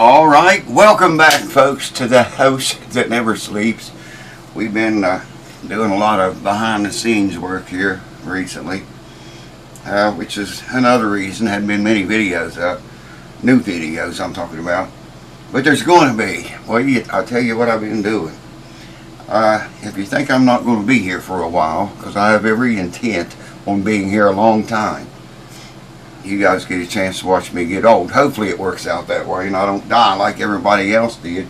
All right, welcome back, folks, to the house that never sleeps. We've been doing a lot of behind-the-scenes work here recently, which is another reason there hadn't been many videos up, new videos I'm talking about. But there's going to be. Well, I'll tell you what I've been doing. If you think I'm not going to be here for a while, because I have every intent on being here a long time, you guys get a chance to watch me get old. Hopefully it works out that way and I don't die like everybody else did.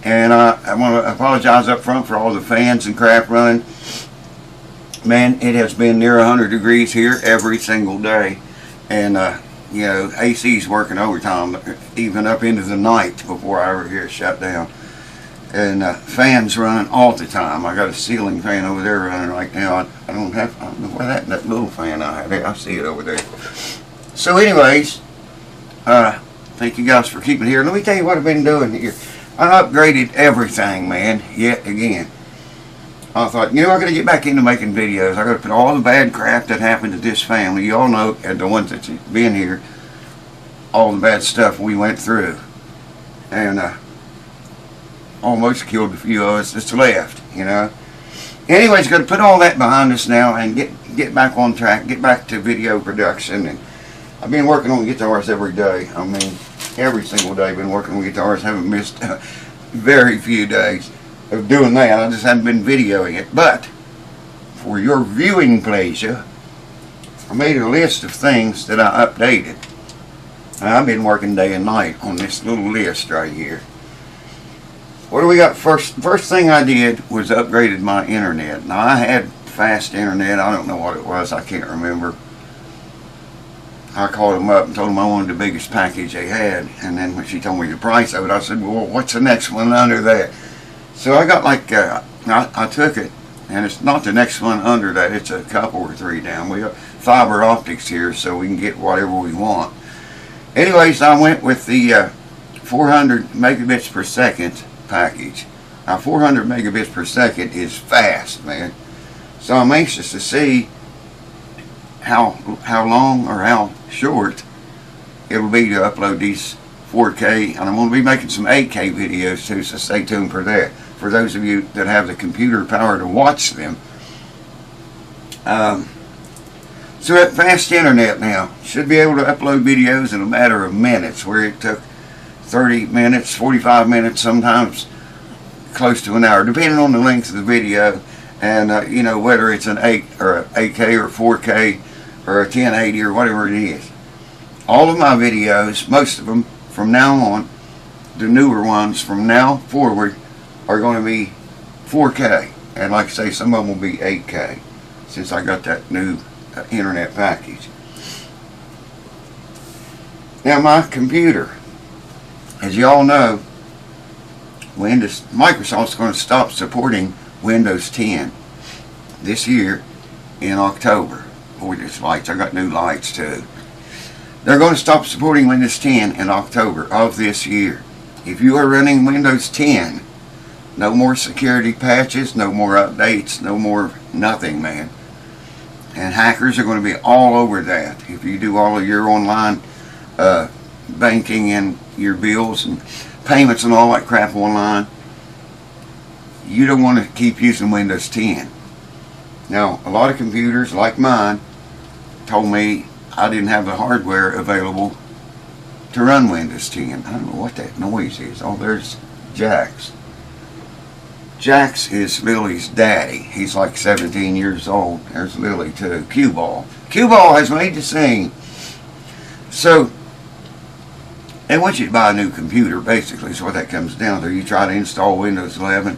And I want to apologize up front for all the fans and crap running. Man, it has been near 100 degrees here every single day. And, you know, AC's working overtime, even up into the night before I ever hear it shut down. And fans running all the time. I got a ceiling fan over there running right now. I don't know where that little fan I have. I see it over there. So anyways, thank you guys for keeping it here. Let me tell you what I've been doing here. I upgraded everything, man, yet again. I thought, you know, I got to get back into making videos. I got to put all the bad crap that happened to this family. You all know, and the ones that's been here, all the bad stuff we went through. And almost killed a few of us that's left, you know. Anyways, got to put all that behind us now and get back on track, get back to video production. And I've been working on guitars every day. I mean, every single day I've been working on guitars. Haven't missed very few days of doing that. I just haven't been videoing it. But for your viewing pleasure, I made a list of things that I updated. And I've been working day and night on this little list right here. What do we got first? First thing I did was upgraded my internet. Now I had fast internet. I don't know what it was. I can't remember. I called them up and told them I wanted the biggest package they had, and then when she told me the price of it, I said, well, what's the next one under that? So I got like, I took it, and it's not the next one under that, it's a couple or three down. We got fiber optics here, so we can get whatever we want. Anyways, I went with the 400 megabits per second package. Now 400 megabits per second is fast, man. So I'm anxious to see how long or how short it'll be to upload these 4K, and I'm going to be making some 8K videos too, so stay tuned for that. For those of you that have the computer power to watch them. So that fast internet now should be able to upload videos in a matter of minutes, where it took 30 minutes, 45 minutes, sometimes close to an hour, depending on the length of the video. And you know, whether it's an 8 or a 8K or 4K or a 1080 or whatever it is. All of my videos, most of them from now on, the newer ones from now forward, are going to be 4K. And like I say, some of them will be 8K, since I got that new internet package. Now my computer, as you all know, Microsoft's going to stop supporting Windows 10 this year in October. Boy, these lights, I got new lights too. They're going to stop supporting Windows 10 in October of this year. If you are running Windows 10, no more security patches, no more updates, no more nothing, man. And hackers are going to be all over that. If you do all of your online banking and your bills and payments and all that crap online, you don't want to keep using Windows 10. Now, a lot of computers like mine told me I didn't have the hardware available to run Windows 10. I don't know what that noise is. Oh, there's Jax. Jax is Lily's daddy. He's like 17 years old. There's Lily too. Q-Ball. Q-Ball has made the scene. So, they want you to buy a new computer, basically, is what that comes down to. You try to install Windows 11,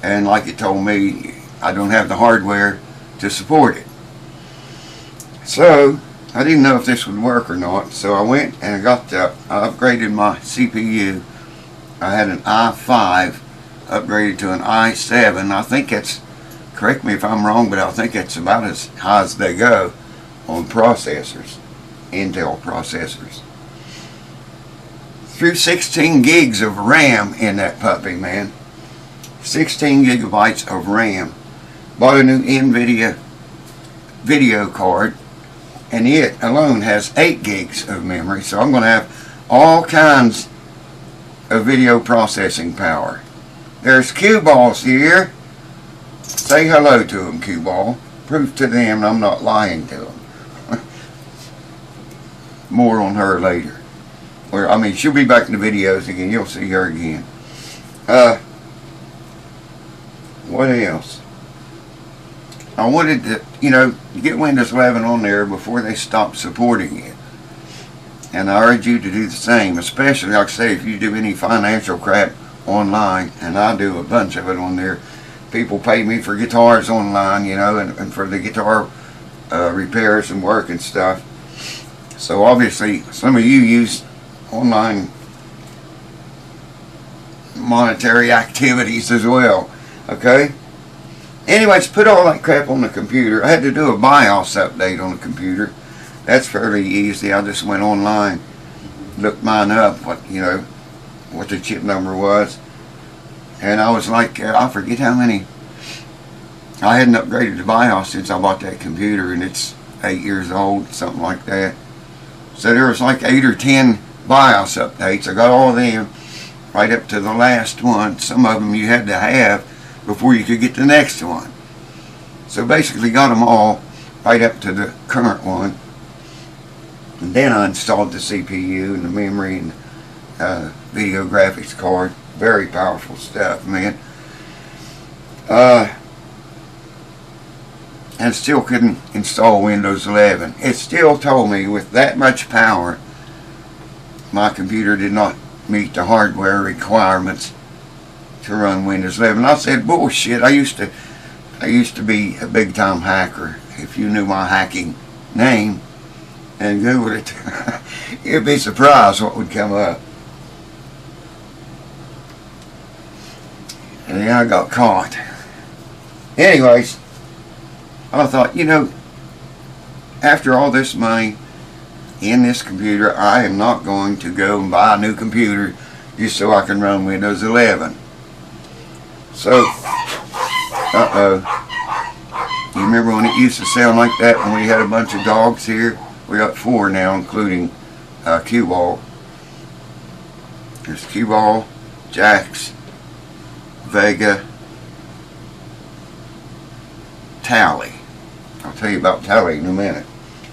and like it told me, I don't have the hardware to support it. So, I didn't know if this would work or not, so I went and I upgraded my CPU. I had an i5 upgraded to an i7. I think that's, correct me if I'm wrong, but I think that's about as high as they go on processors, Intel processors. Threw 16 gigs of RAM in that puppy, man. 16 gigabytes of RAM. Bought a new NVIDIA video card, and it alone has 8 gigs of memory, so I'm going to have all kinds of video processing power. There's cue balls here. Say hello to them, cue ball. Proof to them I'm not lying to them. More on her later. I mean, she'll be back in the videos again. You'll see her again. What else? I wanted to, get Windows 11 on there before they stop supporting it. And I urge you to do the same, especially, like I say, if you do any financial crap online, and I do a bunch of it on there. People pay me for guitars online, and for the guitar repairs and work and stuff. So obviously, some of you use online monetary activities as well, okay? Anyways, put all that crap on the computer. I had to do a BIOS update on the computer. That's fairly easy. I just went online, looked mine up, what the chip number was, and I was like, I forget how many. I hadn't upgraded the BIOS since I bought that computer, and it's 8 years old, something like that. So there was like 8 or 10 BIOS updates. I got all of them right up to the last one. Some of them you had to have before you could get the next one. So basically got them all right up to the current one. And then I installed the CPU and the memory and video graphics card. Very powerful stuff, man. And still couldn't install Windows 11. It still told me with that much power, my computer did not meet the hardware requirements to run Windows 11. I said, bullshit. I used to be a big time hacker. If you knew my hacking name and Googled it, you'd be surprised what would come up. And then I got caught. Anyways, I thought, after all this money in this computer, I am not going to go and buy a new computer just so I can run Windows 11. So, you remember when it used to sound like that when we had a bunch of dogs here? We got 4 now, including Cue Ball. There's Cue Ball, Jax, Vega, Tally. I'll tell you about Tally in a minute.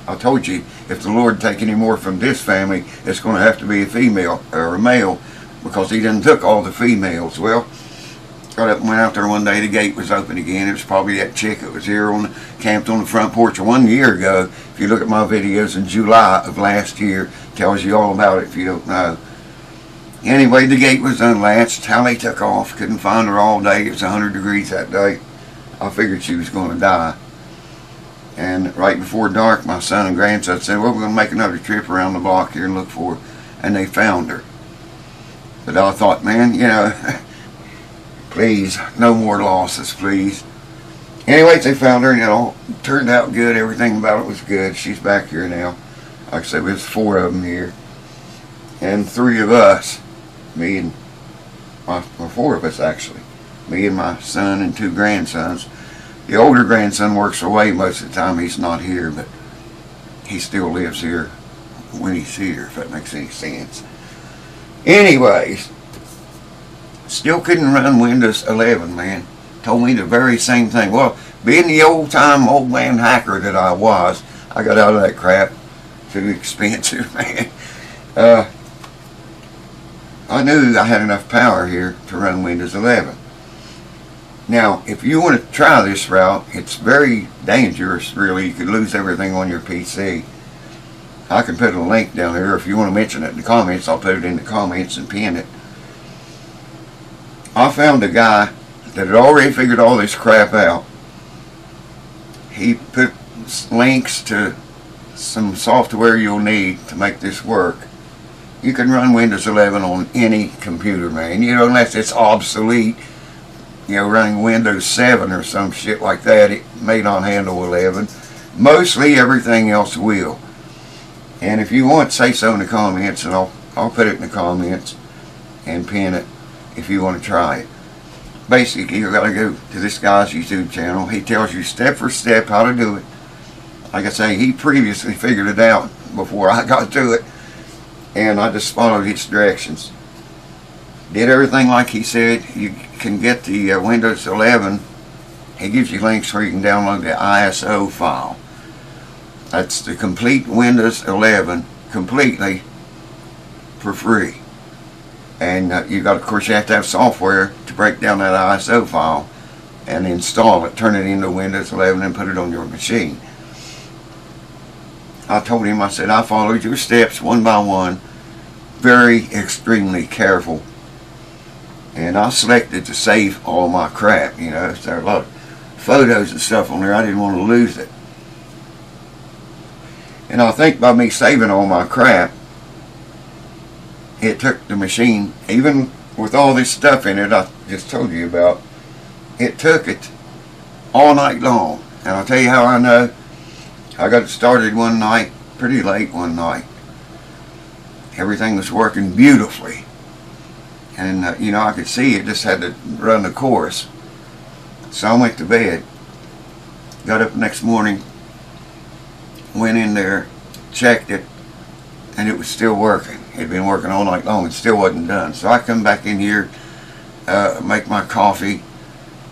I told you, if the Lord take any more from this family, it's going to have to be a female or a male, because he done took all the females. Well, got up and went out there one day. The gate was open again. It was probably that chick that was here camped on the front porch 1 year ago. If you look at my videos in July of last year, tells you all about it if you don't know. Anyway, the gate was unlatched. Tally took off. Couldn't find her all day. It was 100 degrees that day. I figured she was going to die. And right before dark, my son and grandson said, well, we're going to make another trip around the block here and look for her. And they found her. But I thought, man, please, no more losses, please. Anyways, they found her, and it all turned out good. Everything about it was good. She's back here now. Like I said, there's 4 of them here. And 3 of us, me and 4 of us actually. Me and my son and 2 grandsons. The older grandson works away most of the time. He's not here, but he still lives here when he's here, if that makes any sense. Anyways, still couldn't run Windows 11, man. Told me the very same thing. Well, being the old man hacker that I was, I got out of that crap. Too expensive, man. I knew I had enough power here to run Windows 11. Now, if you want to try this route, it's very dangerous, really. You could lose everything on your PC. I can put a link down here. If you want to mention it in the comments, I'll put it in the comments and pin it. I found a guy that had already figured all this crap out. He put links to some software you'll need to make this work. You can run Windows 11 on any computer, man. Unless it's obsolete. Running Windows 7 or some shit like that, it may not handle 11. Mostly everything else will. And if you want, say so in the comments, and I'll put it in the comments and pin it if you want to try it. Basically, you've got to go to this guy's YouTube channel. He tells you step for step how to do it. Like I say, he previously figured it out before I got to it, and I just followed his directions. Did everything like he said. You can get the Windows 11. He gives you links where you can download the ISO file. That's the complete Windows 11 completely for free. And of course you have to have software to break down that ISO file and install it, turn it into Windows 11 and put it on your machine. I told him, I said, I followed your steps one by one, very extremely careful. And I selected to save all my crap, you know. There are a lot of photos and stuff on there. I didn't want to lose it. And I think by me saving all my crap, it took the machine, even with all this stuff in it I just told you about, it took it all night long. And I'll tell you how I know. I got it started one night, pretty late one night. Everything was working beautifully. And, you know, I could see it just had to run the course. So I went to bed. Got up the next morning, went in there, checked it, and it was still working. It had been working all night long and still wasn't done. So I come back in here, make my coffee,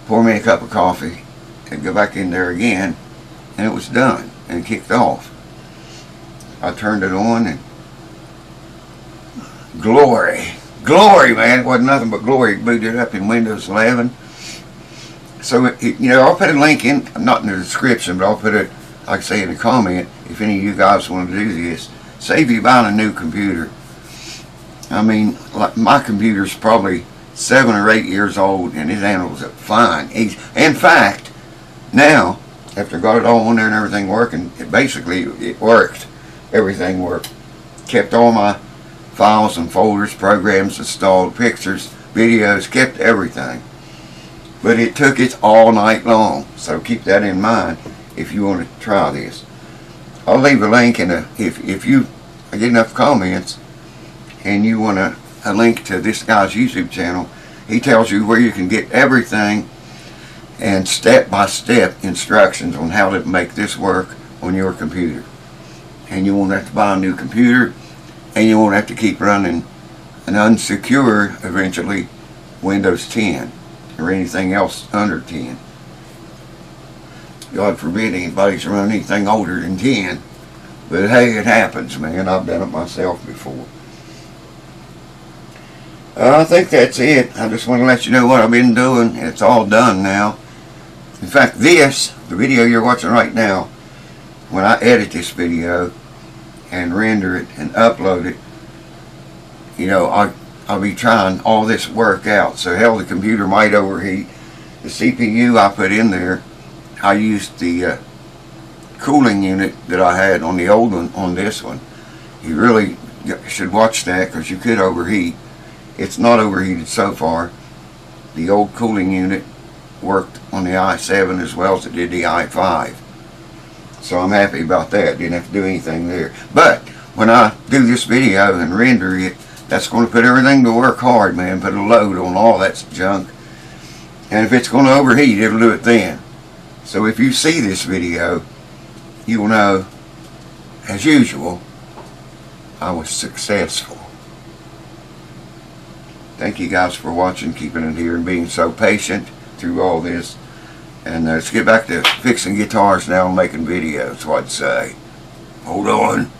pour me a cup of coffee, and go back in there again, and it was done and kicked off. I turned it on, and glory, man, it wasn't nothing but glory. It booted up in Windows 11. So, you know, I'll put a link in, not in the description, but I'll put it, like I say, in the comment, if any of you guys want to do this. Save you buying a new computer. I mean, like my computer's probably 7 or 8 years old, and it handles it fine. In fact, now, after I got it all on there and everything working, it worked. Everything worked. Kept all my files and folders, programs installed, pictures, videos, kept everything. But it took it all night long, so keep that in mind if you want to try this. I'll leave a link in if you get enough comments and you want a link to this guy's YouTube channel. He tells you where you can get everything and step-by-step instructions on how to make this work on your computer. And you won't have to buy a new computer, and you won't have to keep running an unsecure, eventually, Windows 10 or anything else under 10. God forbid anybody's running anything older than 10. But hey, it happens, man. I've done it myself before. I think that's it. I just want to let you know what I've been doing. It's all done now. In fact, the video you're watching right now, when I edit this video and render it and upload it, you know, I'll be trying all this work out. So hell, the computer might overheat. The CPU I put in there, I used the cooling unit that I had on the old one on this one. You really should watch that because you could overheat. It's not overheated so far. The old cooling unit worked on the i7 as well as it did the i5. So I'm happy about that. Didn't have to do anything there. But when I do this video and render it, that's going to put everything to work hard, man. Put a load on all that junk. And if it's going to overheat, it'll do it then. So if you see this video, you will know, as usual, I was successful. Thank you guys for watching, keeping it here, and being so patient through all this. And let's get back to fixing guitars now and making videos, what I'd say. Hold on.